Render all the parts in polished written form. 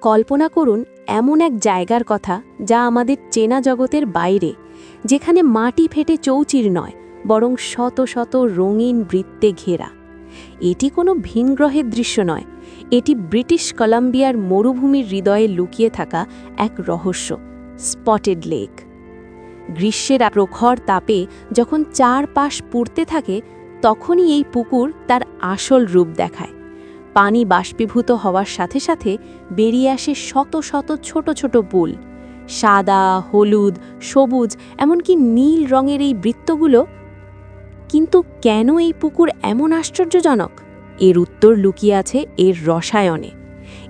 কল্পনা করুন এমন এক জায়গার কথা যা আমাদের চেনা জগতের বাইরে, যেখানে মাটি ফেটে চৌচির নয়, বরং শত শত রঙিন বৃত্তে ঘেরা। এটি কোনো ভিনগ্রহের দৃশ্য নয়, এটি ব্রিটিশ কলাম্বিয়ার মরুভূমির হৃদয়ে লুকিয়ে থাকা এক রহস্য, স্পটেড লেক। গ্রীষ্মের প্রখর তাপে যখন চারপাশ পুড়তে থাকে, তখনই এই পুকুর তার আসল রূপ দেখায়। পানি বাষ্পীভূত হওয়ার সাথে সাথে বেরিয়ে আসে শত শত ছোট ছোট পুল। সাদা, হলুদ, সবুজ, এমনকি নীল রঙের এই বৃত্তগুলো। কিন্তু কেন এই পুকুর এমন আশ্চর্যজনক? এর উত্তর লুকিয়ে আছে এর রসায়নে।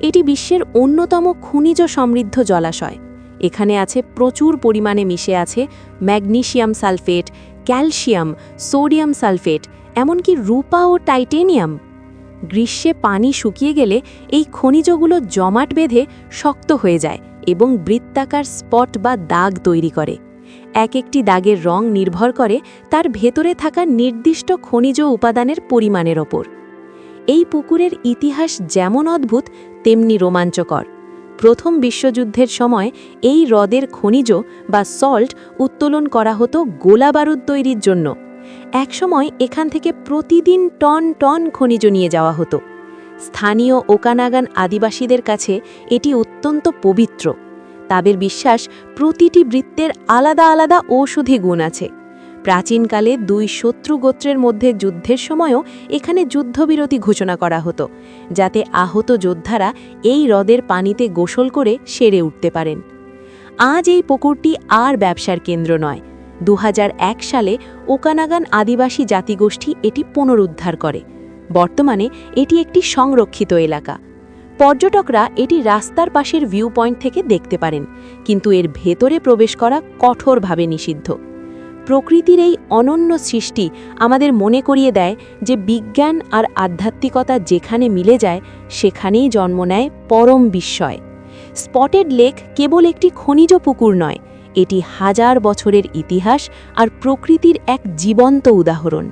এটি বিশ্বের অন্যতম খনিজ সমৃদ্ধ জলাশয়। এখানে আছে প্রচুর পরিমাণে মিশে আছে magnesium sulphate, calcium, sodium sulphate, এমনকি রূপা ও টাইটেনিয়াম। গ্রীষ্মে পানি শুকিয়ে গেলে এই খনিজগুলো জমাট বেঁধে শক্ত হয়ে যায় এবং বৃত্তাকার স্পট বা দাগ তৈরি করে। এক একটি দাগের রং নির্ভর করে তার ভেতরে থাকা নির্দিষ্ট খনিজ উপাদানের পরিমাণের ওপর। এই পুকুরের ইতিহাস যেমন অদ্ভুত তেমনি রোমাঞ্চকর। প্রথম বিশ্বযুদ্ধের সময় এই হ্রদের খনিজ বা সল্ট উত্তোলন করা হতো গোলাবারুদ তৈরির জন্য। একসময় এখান থেকে প্রতিদিন টন টন খনিজ নিয়ে যাওয়া হতো। স্থানীয় ওকানাগান আদিবাসীদের কাছে এটি অত্যন্ত পবিত্র। তাদের বিশ্বাস প্রতিটি বৃত্তের আলাদা আলাদা ঔষধি গুণ আছে। প্রাচীনকালে দুই শত্রু গোত্রের মধ্যে যুদ্ধের সময়ও এখানে যুদ্ধবিরতি ঘোষণা করা হতো, যাতে আহত যোদ্ধারা এই হ্রদের পানিতে গোসল করে সেরে উঠতে পারেন। আজ এই পুকুরটি আর ব্যবসার কেন্দ্র নয়। 2001 সালে ওকানাগান আদিবাসী জাতিগোষ্ঠী এটি পুনরুদ্ধার করে। বর্তমানে এটি একটি সংরক্ষিত এলাকা। পর্যটকরা এটি রাস্তার পাশের ভিউ পয়েন্ট থেকে দেখতে পারেন, কিন্তু এর ভেতরে প্রবেশ করা কঠোরভাবে নিষিদ্ধ। প্রকৃতির এই অনন্য সৃষ্টি আমাদের মনে করিয়ে দেয় যে বিজ্ঞান আর আধ্যাত্মিকতা যেখানে মিলে যায়, সেখানেই জন্ম নেয় পরম বিস্ময়। স্পটেড লেক কেবল একটি খনিজ পুকুর নয়, এটি হাজার বছরের ইতিহাস আর প্রকৃতির এক জীবন্ত উদাহরণ।